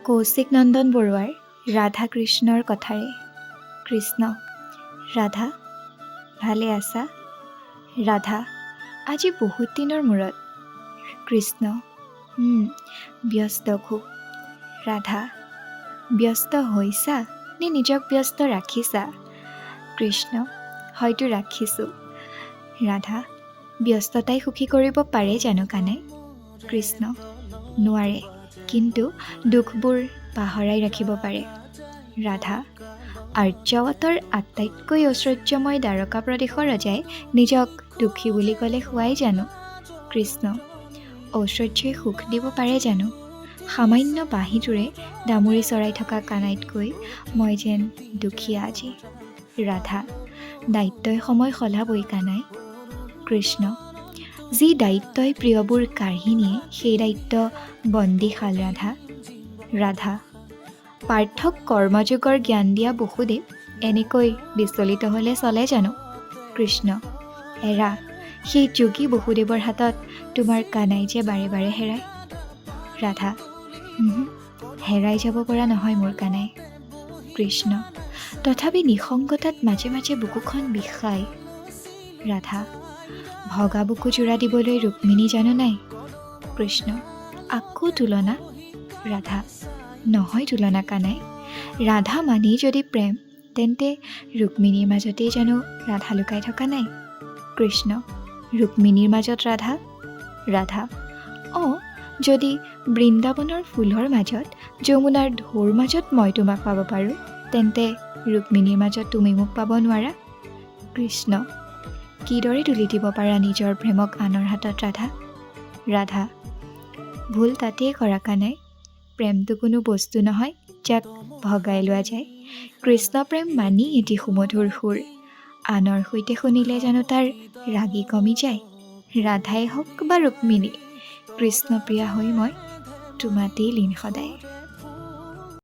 কৌশিক নন্দন বৰুৱাৰ ৰাধা কৃষ্ণৰ কথাৰে। কৃষ্ণ: ৰাধা, ভালে আছা? ৰাধা: আজি বহুত দিনৰ মূৰত। কৃষ্ণ: ব্যস্ত খুব। ৰাধা: ব্যস্ত হৈছা নে নিজক ব্যস্ত ৰাখিছা? কৃষ্ণ: হয়তো ৰাখিছোঁ। ৰাধা: ব্যস্ততাই সুখী কৰিব পাৰে জানো কানাই? কৃষ্ণ: নোৱাৰে, কিন্তু দুখবোৰ পাহৰাই ৰাখিব পাৰে। ৰাধা: আৰ্যাৱতৰ আটাইতকৈ ঐশ্বৰ্যময় দ্বাৰকা প্ৰদেশৰ ৰজাই নিজক দুখী বুলি ক'লে হোৱাই জানো? কৃষ্ণ: ঐশ্বৰ্যই সুখ দিব পাৰে জানো? সামান্য বাঁহীটোৰে ডামুৰি চৰাই থকা কানাইতকৈ মই যেন দুখীয়া আজি। ৰাধা: দায়িত্বই সময় সলাবই কানাই। কৃষ্ণ: যি দায়িত্বই প্ৰিয়বোৰ কাঢ়ি নিয়ে সেই দায়িত্ব বন্দীশাল ৰাধা। ৰাধা: পাৰ্থক কৰ্মযোগৰ জ্ঞান দিয়া বসুদেৱ এনেকৈ বিচলিত হ'লে চলে জানো? কৃষ্ণ: এৰা, সেই যোগী বসুদেৱৰ হাতত তোমাৰ কানাই যে বাৰে বাৰে হেৰায়। ৰাধা: হেৰাই যাব পৰা নহয় মোৰ কানাই। কৃষ্ণ: তথাপি নিসংগতাত মাজে মাজে বুকুখন বিষায়। ৰাধা: ভগা বুকু জোৰা দিবলৈ ৰুক্মিণী জানো নাই? কৃষ্ণ: আকৌ তুলনা? ৰাধা: নহয় তুলনা কানাই। ৰাধা মানেই যদি প্ৰেম, তেন্তে ৰুক্মিণীৰ মাজতেই জানো ৰাধা লুকাই থকা নাই? কৃষ্ণ: ৰুক্মিণীৰ মাজত ৰাধা? ৰাধা: অঁ, যদি বৃন্দাবনৰ ফুলৰ মাজত যমুনাৰ ঢৌৰ মাজত মই তোমাক পাব পাৰোঁ, তেন্তে ৰুক্মিণীৰ মাজত তুমি মোক পাব নোৱাৰা? কৃষ্ণ: কিদৰে তুলি দিব পাৰা নিজৰ প্ৰেমক আনৰ হাতত ৰাধা? ৰাধা: ভুল তাতেই কৰা কানাই। প্ৰেমটো কোনো বস্তু নহয় যাক ভগাই লোৱা যায়। কৃষ্ণ প্ৰেম মানি এটি সুমধুৰ সুৰ, আনৰ সৈতে শুনিলে জানো তাৰ ৰাগী কমি যায়? ৰাধাই হওক বা ৰুক্মিণী, কৃষ্ণপ্ৰিয়া হৈ মই তোমাতেই লীন সদায়।